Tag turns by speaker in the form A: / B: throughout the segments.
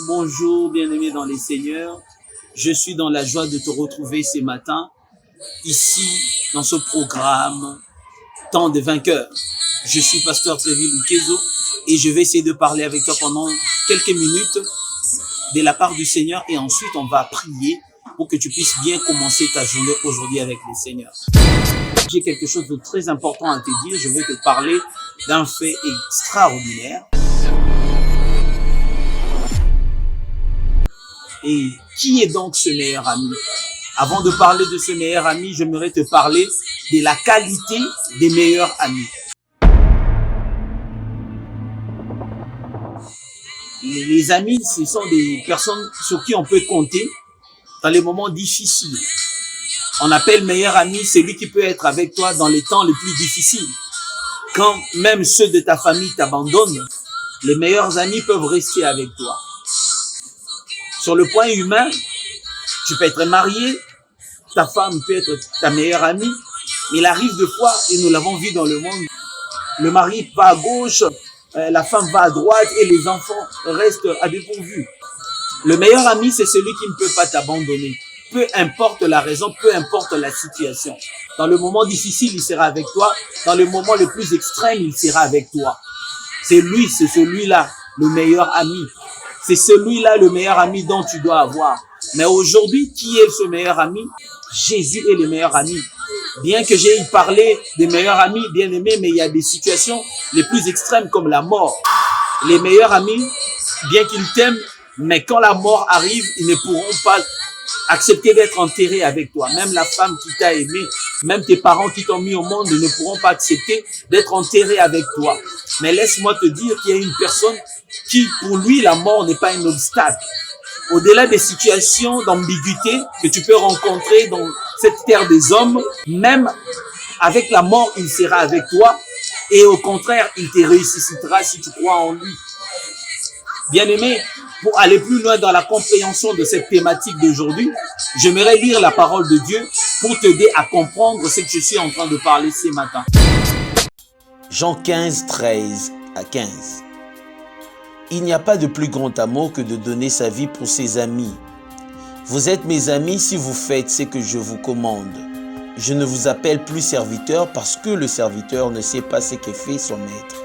A: bonjour, bien-aimés dans les seigneurs. Je suis dans la joie de te retrouver ce matin, ici, dans ce programme, Temps de vainqueurs. Je suis pasteur Tréville Ukezo et je vais essayer de parler avec toi pendant quelques minutes de la part du Seigneur et ensuite on va prier pour que tu puisses bien commencer ta journée aujourd'hui avec le Seigneur. J'ai quelque chose de très important à te dire. Je vais te parler d'un fait extraordinaire. Et qui est donc ce meilleur ami? Avant de parler de ce meilleur ami, j'aimerais te parler de la qualité des meilleurs amis. Les amis, ce sont des personnes sur qui on peut compter dans les moments difficiles. On appelle meilleur ami celui qui peut être avec toi dans les temps les plus difficiles. Quand même ceux de ta famille t'abandonnent, les meilleurs amis peuvent rester avec toi. Sur le point humain, tu peux être marié, ta femme peut être ta meilleure amie, mais il arrive des fois, et nous l'avons vu dans le monde, le mari va à gauche, la femme va à droite et les enfants restent à dépourvu. Le meilleur ami, c'est celui qui ne peut pas t'abandonner. Peu importe la raison, peu importe la situation. Dans le moment difficile, il sera avec toi. Dans le moment le plus extrême, il sera avec toi. C'est celui-là, le meilleur ami. C'est celui-là, le meilleur ami dont tu dois avoir. Mais aujourd'hui, qui est ce meilleur ami? Jésus est le meilleur ami. Bien que j'ai parlé des meilleurs amis, bien aimés, mais il y a des situations les plus extrêmes comme la mort. Les meilleurs amis, bien qu'ils t'aiment, mais quand la mort arrive, ils ne pourront pas accepter d'être enterrés avec toi. Même la femme qui t'a aimé, même tes parents qui t'ont mis au monde ne pourront pas accepter d'être enterrés avec toi. Mais laisse-moi te dire qu'il y a une personne qui, pour lui, la mort n'est pas un obstacle. Au-delà des situations d'ambiguïté que tu peux rencontrer dans cette terre des hommes, même avec la mort, il sera avec toi et au contraire, il te ressuscitera si tu crois en lui. Bien-aimé, pour aller plus loin dans la compréhension de cette thématique d'aujourd'hui, j'aimerais lire la parole de Dieu pour t'aider à comprendre ce que je suis en train de parler ce matin.
B: Jean 15, 13 à 15. Il n'y a pas de plus grand amour que de donner sa vie pour ses amis. Vous êtes mes amis si vous faites ce que je vous commande. Je ne vous appelle plus serviteur parce que le serviteur ne sait pas ce que fait son maître.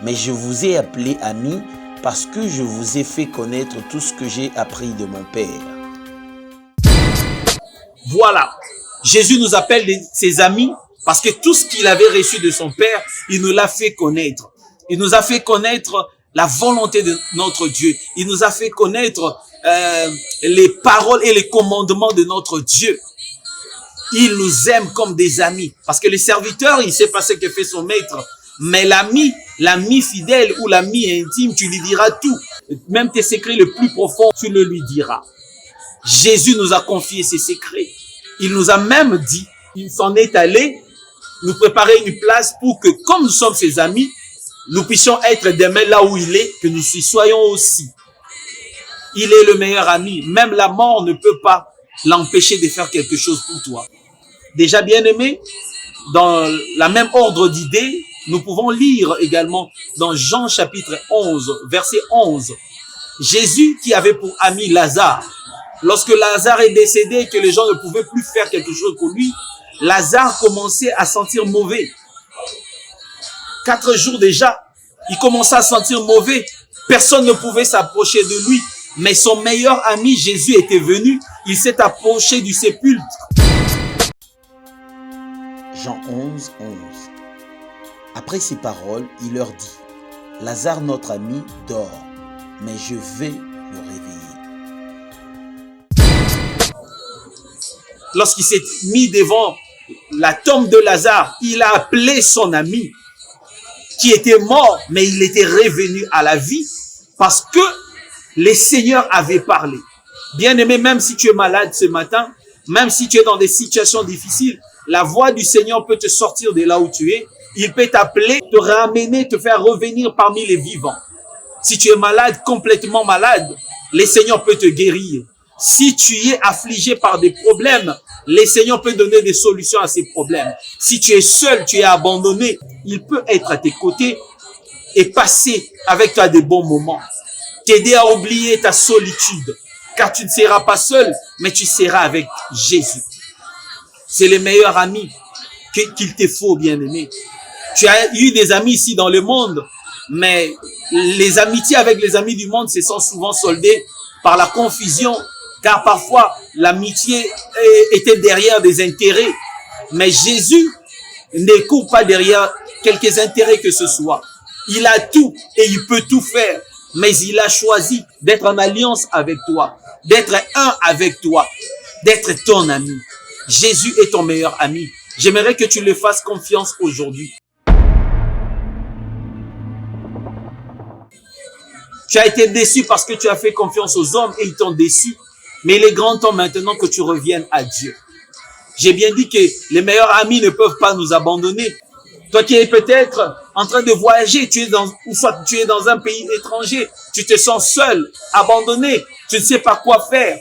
B: Mais je vous ai appelé amis parce que je vous ai fait connaître tout ce que j'ai appris de mon Père.
A: Voilà, Jésus nous appelle ses amis parce que tout ce qu'il avait reçu de son Père, il nous l'a fait connaître. Il nous a fait connaître la volonté de notre Dieu. Il nous a fait connaître les paroles et les commandements de notre Dieu. Il nous aime comme des amis. Parce que le serviteur, il ne sait pas ce que fait son maître. Mais l'ami fidèle ou l'ami intime, tu lui diras tout. Même tes secrets les plus profonds, tu le lui diras. Jésus nous a confié ses secrets. Il nous a même dit, il s'en est allé nous préparer une place pour que, comme nous sommes ses amis, nous puissions être demain là où il est, que nous y soyons aussi. Il est le meilleur ami. Même la mort ne peut pas l'empêcher de faire quelque chose pour toi. Déjà bien aimé, dans la même ordre d'idées, nous pouvons lire également dans Jean chapitre 11, verset 11. Jésus qui avait pour ami Lazare. Lorsque Lazare est décédé et que les gens ne pouvaient plus faire quelque chose pour lui, Lazare commençait à sentir mauvais. 4 jours déjà, il commençait à sentir mauvais. Personne ne pouvait s'approcher de lui. Mais son meilleur ami, Jésus, était venu. Il s'est approché du sépulcre.
B: Jean 11, 11. Après ces paroles, il leur dit, « Lazare, notre ami, dort, mais je vais le réveiller. »
A: Lorsqu'il s'est mis devant la tombe de Lazare, il a appelé son ami qui était mort, mais il était revenu à la vie parce que le Seigneur avait parlé. Bien-aimé, même si tu es malade ce matin, même si tu es dans des situations difficiles, la voix du Seigneur peut te sortir de là où tu es. Il peut t'appeler, te ramener, te faire revenir parmi les vivants. Si tu es malade, complètement malade, le Seigneur peut te guérir. Si tu es affligé par des problèmes, le Seigneur peut donner des solutions à ces problèmes. Si tu es seul, tu es abandonné, il peut être à tes côtés et passer avec toi de bons moments. t'aider à oublier ta solitude, car tu ne seras pas seul, mais tu seras avec Jésus. C'est les meilleurs amis qu'il te faut, bien-aimé. Tu as eu des amis ici dans le monde, mais les amitiés avec les amis du monde se sont souvent soldées par la confusion, car parfois l'amitié était derrière des intérêts. Mais Jésus ne court pas derrière quelques intérêts que ce soit. Il a tout et il peut tout faire, mais il a choisi d'être en alliance avec toi, d'être un avec toi, d'être ton ami. Jésus est ton meilleur ami. J'aimerais que tu le fasses confiance aujourd'hui. Tu as été déçu parce que tu as fait confiance aux hommes et ils t'ont déçu. Mais il est grand temps maintenant que tu reviennes à Dieu. J'ai bien dit que les meilleurs amis ne peuvent pas nous abandonner. Toi qui es peut-être en train de voyager, ou soit tu es dans un pays étranger, tu te sens seul, abandonné, tu ne sais pas quoi faire.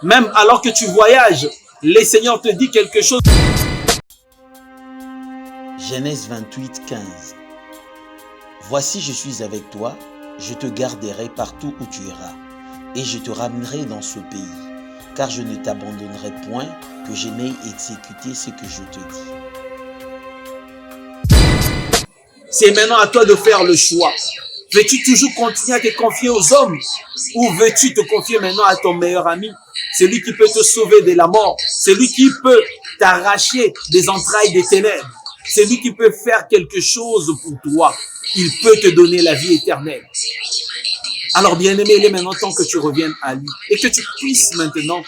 A: Même alors que tu voyages, le Seigneur te dit quelque chose.
B: Genèse 28, 15. Voici, je suis avec toi, je te garderai partout où tu iras, et je te ramènerai dans ce pays, car je ne t'abandonnerai point, que je n'aie exécuté ce que je te dis.
A: C'est maintenant à toi de faire le choix. Veux-tu toujours continuer à te confier aux hommes, ou veux-tu te confier maintenant à ton meilleur ami, celui qui peut te sauver de la mort, celui qui peut t'arracher des entrailles des ténèbres, celui qui peut faire quelque chose pour toi. Il peut te donner la vie éternelle. Alors, bien-aimé, il est maintenant temps que tu reviennes à lui et que tu puisses maintenant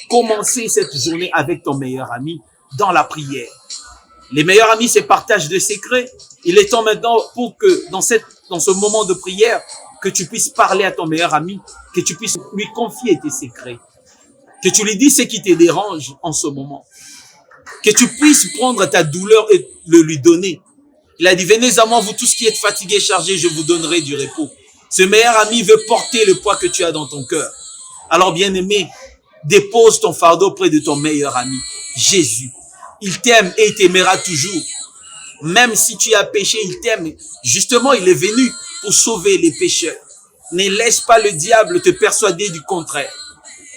A: commencer cette journée avec ton meilleur ami dans la prière. Les meilleurs amis se partagent des secrets. Il est temps maintenant pour que dans ce moment de prière, que tu puisses parler à ton meilleur ami, que tu puisses lui confier tes secrets, que tu lui dises ce qui te dérange en ce moment, que tu puisses prendre ta douleur et le lui donner. Il a dit, venez à moi, vous tous qui êtes fatigués, chargés, je vous donnerai du repos. Ce meilleur ami veut porter le poids que tu as dans ton cœur. Alors, bien-aimé, dépose ton fardeau auprès de ton meilleur ami, Jésus. Il t'aime et il t'aimera toujours. Même si tu as péché, il t'aime. Justement, il est venu pour sauver les pécheurs. Ne laisse pas le diable te persuader du contraire.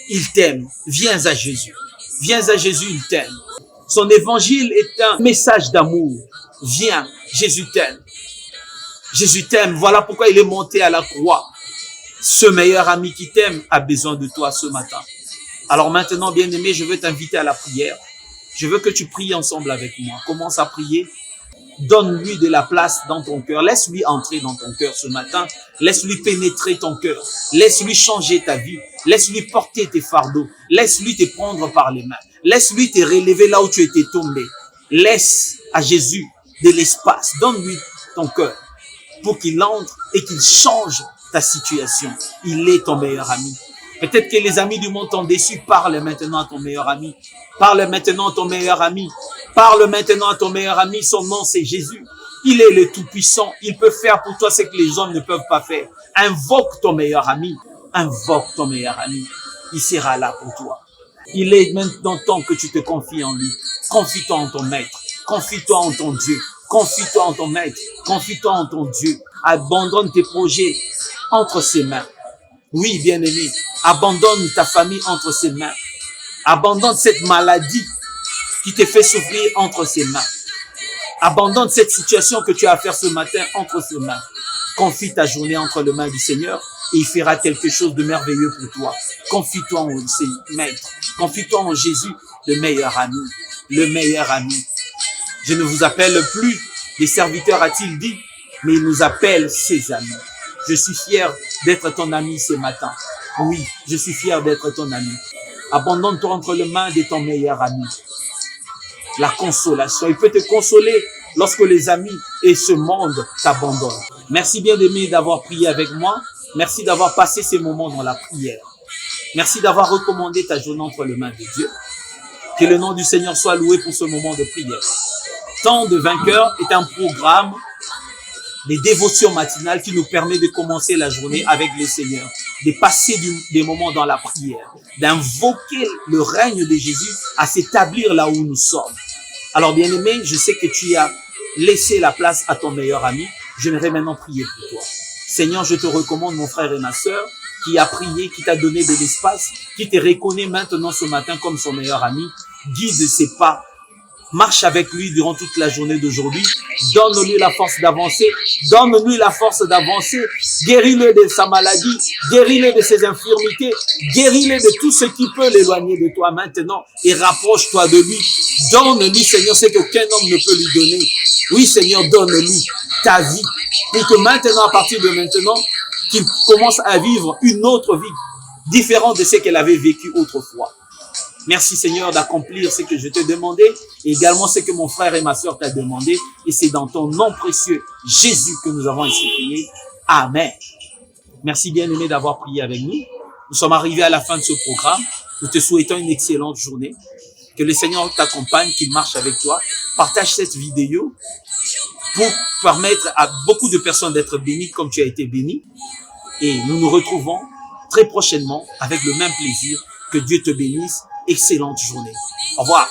A: Il t'aime. Viens à Jésus. Viens à Jésus, il t'aime. Son évangile est un message d'amour. Viens, Jésus t'aime. Jésus t'aime. Voilà pourquoi il est monté à la croix. Ce meilleur ami qui t'aime a besoin de toi ce matin. Alors maintenant, bien-aimé, je veux t'inviter à la prière. Je veux que tu pries ensemble avec moi. Commence à prier. Donne-lui de la place dans ton cœur. Laisse-lui entrer dans ton cœur ce matin. Laisse-lui pénétrer ton cœur. Laisse-lui changer ta vie. Laisse-lui porter tes fardeaux. Laisse-lui te prendre par les mains. Laisse-lui te relever là où tu étais tombé. Laisse à Jésus de l'espace. Donne-lui ton cœur pour qu'il entre et qu'il change ta situation. Il est ton meilleur ami. Peut-être que les amis du monde t'ont déçu. Parle maintenant à ton meilleur ami. Parle maintenant à ton meilleur ami. Parle maintenant à ton meilleur ami. Son nom, c'est Jésus. Il est le Tout-Puissant. Il peut faire pour toi ce que les hommes ne peuvent pas faire. Invoque ton meilleur ami. Invoque ton meilleur ami. Il sera là pour toi. Il est maintenant temps que tu te confies en lui. Confie-toi en ton maître. Confie-toi en ton Dieu. Confie-toi en ton maître. Confie-toi en ton Dieu. Abandonne tes projets entre ses mains. Oui, bien-aimé. Abandonne ta famille entre ses mains. Abandonne cette maladie qui te fait souffrir entre ses mains. Abandonne cette situation que tu as à faire ce matin entre ses mains. Confie ta journée entre les mains du Seigneur et il fera quelque chose de merveilleux pour toi. Confie-toi en Maître. Confie-toi en Jésus, le meilleur ami. Le meilleur ami. Je ne vous appelle plus des serviteurs, a-t-il dit, mais il nous appelle ses amis. Je suis fier d'être ton ami ce matin. Oui, je suis fier d'être ton ami. Abandonne-toi entre les mains de ton meilleur ami. La consolation. Il peut te consoler lorsque les amis et ce monde t'abandonnent. Merci bien d'aimer d'avoir prié avec moi. Merci d'avoir passé ces moments dans la prière. Merci d'avoir recommandé ta journée entre les mains de Dieu. Que le nom du Seigneur soit loué pour ce moment de prière. Temps de vainqueur est un programme des dévotions matinales qui nous permet de commencer la journée avec le Seigneur, de passer des moments dans la prière, d'invoquer le règne de Jésus à s'établir là où nous sommes. Alors bien-aimé, je sais que tu as laissé la place à ton meilleur ami. J'aimerais maintenant prier pour toi. Seigneur, je te recommande mon frère et ma sœur qui a prié, qui t'a donné de l'espace, qui te reconnaît maintenant ce matin comme son meilleur ami. Guide ses pas. Marche avec lui durant toute la journée d'aujourd'hui. Donne-lui la force d'avancer. Donne-lui la force d'avancer. Guéris-le de sa maladie. Guéris-le de ses infirmités. Guéris-le de tout ce qui peut l'éloigner de toi maintenant et rapproche-toi de lui. Donne-lui, Seigneur, ce qu'aucun homme ne peut lui donner. Oui, Seigneur, donne-lui ta vie pour que maintenant, à partir de maintenant, qu'il commence à vivre une autre vie différente de ce qu'elle avait vécu autrefois. Merci Seigneur d'accomplir ce que je t'ai demandé et également ce que mon frère et ma sœur t'ont demandé. Et c'est dans ton nom précieux, Jésus, que nous avons ainsi prié. Amen. Merci bien-aimé d'avoir prié avec nous. Nous sommes arrivés à la fin de ce programme. Nous te souhaitons une excellente journée. Que le Seigneur t'accompagne, qu'il marche avec toi. Partage cette vidéo pour permettre à beaucoup de personnes d'être bénies comme tu as été béni. Et nous nous retrouvons très prochainement avec le même plaisir. Que Dieu te bénisse. Excellente journée. Au revoir.